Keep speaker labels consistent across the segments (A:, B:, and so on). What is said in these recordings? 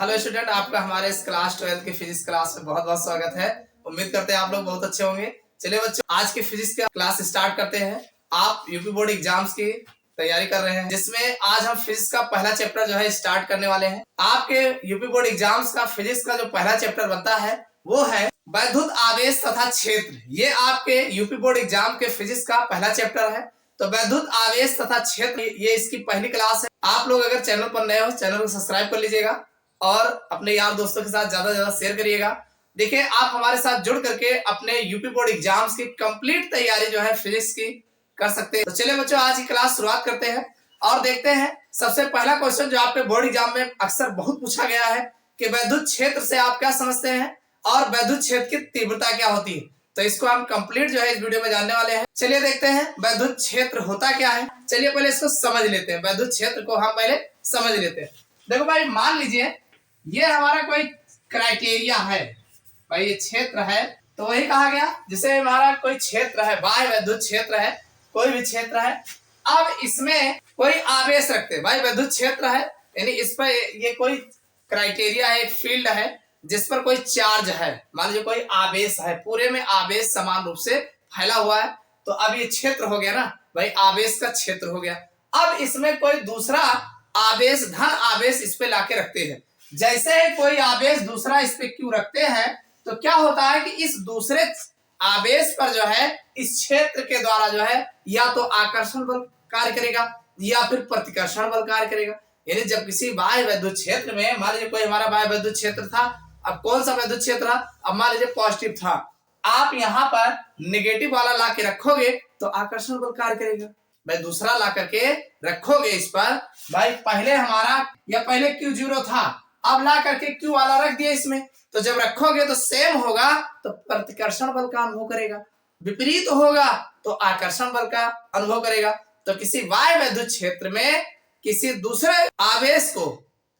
A: Hello student, आपका हमारे इस क्लास 12 की फिजिक्स क्लास में बहुत बहुत स्वागत है। उम्मीद करते हैं आप लोग बहुत अच्छे होंगे। चलिए बच्चों, आज की फिजिक्स का क्लास स्टार्ट करते हैं। आप यूपी बोर्ड एग्जाम्स की तैयारी कर रहे हैं, जिसमें आज हम फिजिक्स का पहला चैप्टर जो है स्टार्ट करने वाले हैं। आपके यूपी बोर्ड एग्जाम्स का फिजिक्स का जो पहला चैप्टर बनता है वो है वैद्युत आवेश तथा क्षेत्र। ये आपके यूपी बोर्ड एग्जाम के फिजिक्स का पहला चैप्टर है। तो वैद्युत आवेश तथा क्षेत्र ये इसकी पहली क्लास है। आप लोग अगर चैनल पर नए हो, चैनल को सब्सक्राइब कर लीजिएगा और अपने यार दोस्तों के साथ ज्यादा से ज्यादा शेयर करिएगा। देखिए, आप हमारे साथ जुड़ करके अपने यूपी बोर्ड एग्जाम्स की कंप्लीट तैयारी जो है फिजिक्स की कर सकते हैं। तो चलिए बच्चों, आज की क्लास शुरुआत करते हैं और देखते हैं सबसे पहला क्वेश्चन जो आपके बोर्ड एग्जाम में अक्सर बहुत पूछा गया है कि वैद्युत क्षेत्र से आप क्या समझते हैं और वैद्युत क्षेत्र की तीव्रता क्या होती है। तो इसको हम कंप्लीट जो है इस वीडियो में जानने वाले हैं। चलिए देखते हैं वैद्युत क्षेत्र होता क्या है। चलिए पहले इसको समझ लेते हैं, वैद्युत क्षेत्र को हम पहले समझ लेते हैं। देखो भाई, मान लीजिए ये हमारा कोई क्राइटेरिया है। भाई ये क्षेत्र है, तो वही कहा गया जिसे हमारा कोई क्षेत्र है, बाह्य वैद्युत क्षेत्र है, कोई भी क्षेत्र है। अब इसमें कोई आवेश रखते हैं। भाई वैद्युत क्षेत्र है, यानी इस पर ये कोई क्राइटेरिया है, एक फील्ड है जिस पर कोई चार्ज है। मान लीजिए कोई आवेश है, पूरे में आवेश समान रूप से फैला हुआ है। तो अब ये क्षेत्र हो गया ना भाई, आवेश का क्षेत्र हो गया। अब इसमें कोई दूसरा आवेश, धन आवेश इस पे लाके रखते हैं। जैसे कोई आवेश दूसरा इस पे क्यों रखते हैं, तो क्या होता है कि इस दूसरे आवेश पर जो है इस क्षेत्र के द्वारा जो है या तो आकर्षण बल कार्य करेगा या फिर प्रतिकर्षण बल कार्य करेगा। यानी जब किसी बाह्य वैद्युत क्षेत्र में, मान लीजिए कोई हमारा बाह्य वैद्युत क्षेत्र था, अब कौन सा वैद्युत क्षेत्र था, अब मान लीजिए पॉजिटिव था, आप यहाँ पर नेगेटिव वाला ला के रखोगे तो आकर्षण बल कार्य करेगा। भाई दूसरा ला करके रखोगे इस पर, भाई पहले हमारा या पहले Q0 था, अब ला करके Q वाला रख दिया इसमें, तो जब रखोगे तो सेम होगा तो प्रतिकर्षण बल का अनुभव करेगा, विपरीत होगा तो आकर्षण बल का अनुभव करेगा। तो किसी बाह्य वैद्युत क्षेत्र में किसी दूसरे आवेश को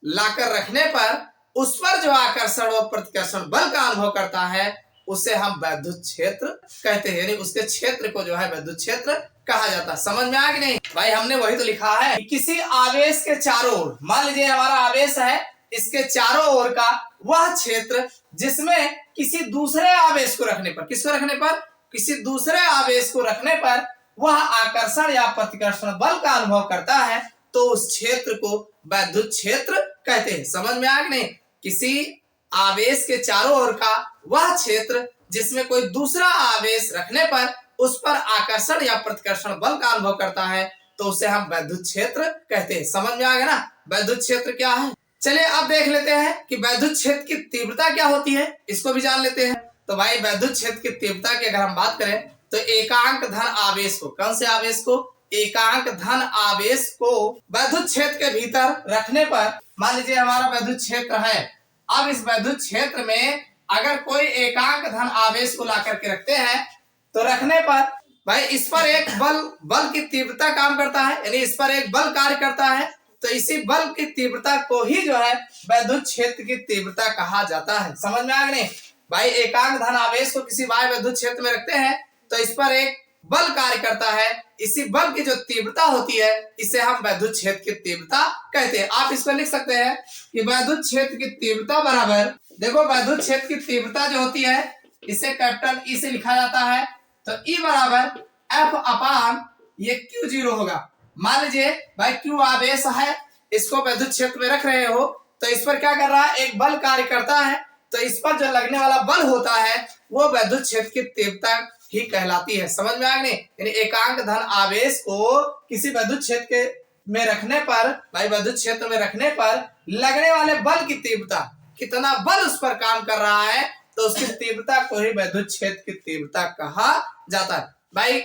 A: लाकर रखने पर उस पर जो आकर्षण और प्रतिकर्षण बल का अनुभव करता है उसे हम वैद्युत क्षेत्र कहते हैं। यानी उसके क्षेत्र को जो है वैद्युत क्षेत्र कहा जाता है। समझ में आ कि नहीं भाई? हमने वही तो लिखा है कि किसी आवेश के चारों ओर, मान लीजिए हमारा आवेश है, इसके चारों ओर का वह क्षेत्र जिसमें किसी दूसरे आवेश को रखने पर, किसको रखने पर, किसी दूसरे आवेश को रखने पर वह आकर्षण या प्रतिकर्षण बल का अनुभव करता है, तो उस क्षेत्र को वैद्युत क्षेत्र कहते हैं। समझ में आ कि नहीं? किसी आवेश के चारों ओर का वह क्षेत्र जिसमें कोई दूसरा आवेश रखने पर उस पर आकर्षण या प्रतिकर्षण बल का अनुभव करता है, तो उसे हम वैद्युत क्षेत्र कहते हैं। समझ में आ गया ना वैद्युत क्षेत्र क्या है? चलिए अब देख लेते हैं कि वैद्युत क्षेत्र की तीव्रता क्या होती है, इसको भी जान लेते हैं। तो भाई वैद्युत क्षेत्र की तीव्रता की अगर हम बात करें तो एकांक धन आवेश को, कौन से आवेश को, एकांक धन आवेश को वैद्युत क्षेत्र के भीतर रखने पर, मान लीजिए हमारा वैद्युत क्षेत्र है, अब इस वैद्युत क्षेत्र में अगर कोई एकांक धन आवेश को ला करके रखते हैं तो रखने पर भाई इस पर एक बल की तीव्रता काम करता है, यानी इस पर एक बल कार्य करता है। तो इसी बल की तीव्रता को ही जो है वैद्युत क्षेत्र की तीव्रता कहा जाता है। समझ में आ गया नहीं भाई? एकांक धन आवेश को किसी बाह्य वैद्युत क्षेत्र में रखते हैं तो इस पर एक बल कार्य करता है, इसी बल की जो तीव्रता होती है इसे हम वैद्युत क्षेत्र की तीव्रता कहते हैं। आप इसको लिख सकते हैं कि वैद्युत क्षेत्र की तीव्रता बराबर, देखो वैद्युत क्षेत्र की तीव्रता जो होती है इसे कैपिटल ई से लिखा जाता है, तो ई बराबर एफ अपान ये Q0 होगा। मान लीजिए भाई Q आवेश है, इसको वैद्युत क्षेत्र में रख रहे हो, तो इस पर क्या कर रहा है, एक बल कार्य करता है, तो इस पर जो लगने वाला बल होता है वो वैद्युत क्षेत्र की तीव्रता ही कहलाती है। समझ में आ गया? यानी एकांक धन आवेश को किसी वैद्युत क्षेत्र के में रखने पर, भाई वैद्युत क्षेत्र में रखने पर लगने वाले बल की तीव्रता, कितना बल उस पर काम कर रहा है, तो उसकी तीव्रता को ही वैद्युत क्षेत्र की तीव्रता कहा जाता है। भाई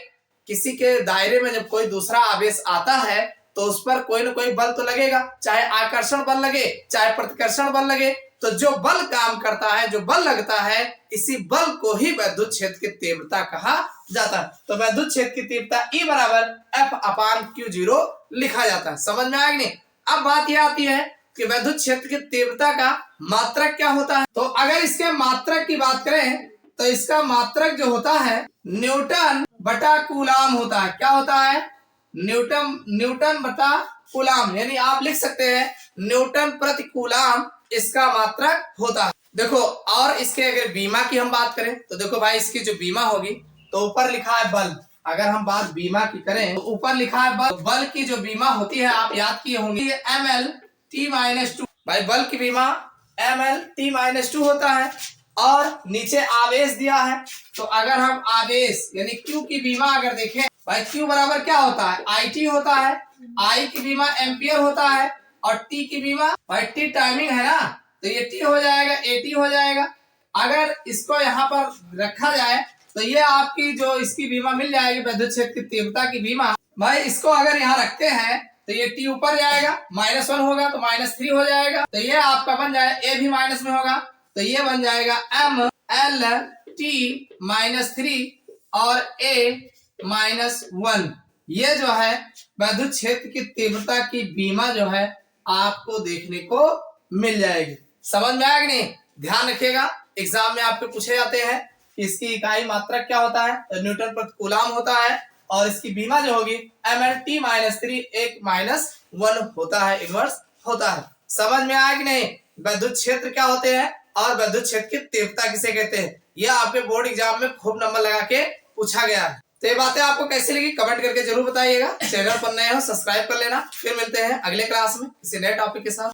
A: किसी के दायरे में जब कोई दूसरा आवेश आता है तो उस पर कोई ना कोई बल तो लगेगा, चाहे आकर्षण बल लगे चाहे प्रतिकर्षण बल लगे, तो जो बल काम करता है, जो बल लगता है, इसी बल को ही वैद्युत क्षेत्र की तीव्रता कहा जाता है। तो वैद्युत क्षेत्र की तीव्रता E बराबर F अपान Q0 लिखा जाता है। समझ में आ गया नहीं? अब बात यह आती है कि वैद्युत क्षेत्र की तीव्रता का मात्रक क्या होता है। तो अगर इसके मात्रक की बात करें तो इसका मात्रक जो होता है न्यूटन बटा कूलाम होता है। क्या होता है? न्यूटन बटा कूलाम, यानी आप लिख सकते हैं न्यूटन प्रति कूलाम इसका मात्रक होता है। देखो, और इसके अगर बीमा की हम बात करें तो देखो भाई, इसकी जो बीमा होगी तो ऊपर लिखा है बल। अगर हम बात बीमा की करें तो ऊपर लिखा है बल। बल की जो बीमा होती है आप याद किए होंगे, ml/t-2। भाई बल की बीमा ml/t-2 होता है। और नीचे आवेश दिया है, तो अगर हम आवेश यानी Q की बीमा अगर देखें भाई, Q बराबर क्या होता है, IT होता है। I की बीमा एम्पियर होता है और T की बीमा भाई T टाइमिंग है ना, तो ये T हो जाएगा, AT हो जाएगा। अगर इसको यहाँ पर रखा जाए तो ये आपकी जो इसकी बीमा मिल जाएगी, विद्युत क्षेत्र की तीव्रता की बीमा। भाई इसको अगर यहाँ रखते हैं तो ये T ऊपर जाएगा, -1 होगा तो -3 हो जाएगा, तो ये आपका बन जाए A भी माइनस में होगा, तो ये बन जाएगा mL/T-3 और A-1। ये जो है विद्युत क्षेत्र की तीव्रता की बीमा जो है आपको देखने को मिल जाएगी। समझ में आया कि नहीं? ध्यान रखिएगा, एग्जाम में आपको पूछे जाते हैं कि इसकी इकाई मात्रक क्या होता है, तो न्यूटन प्रति कूलम होता है। और इसकी बीमा जो होगी mL/T-3 1 होता है, इनवर्स होता है। समझ में आया कि नहीं? विद्युत क्षेत्र क्या होते हैं और विद्युत क्षेत्र की तीव्रता किसे कहते हैं, यह आपके बोर्ड एग्जाम में खूब नंबर लगा के पूछा गया है। तो ये बातें आपको कैसी लगी कमेंट करके जरूर बताइएगा। चैनल पर नए हो सब्सक्राइब कर लेना। फिर मिलते हैं अगले क्लास में किसी नए टॉपिक के साथ।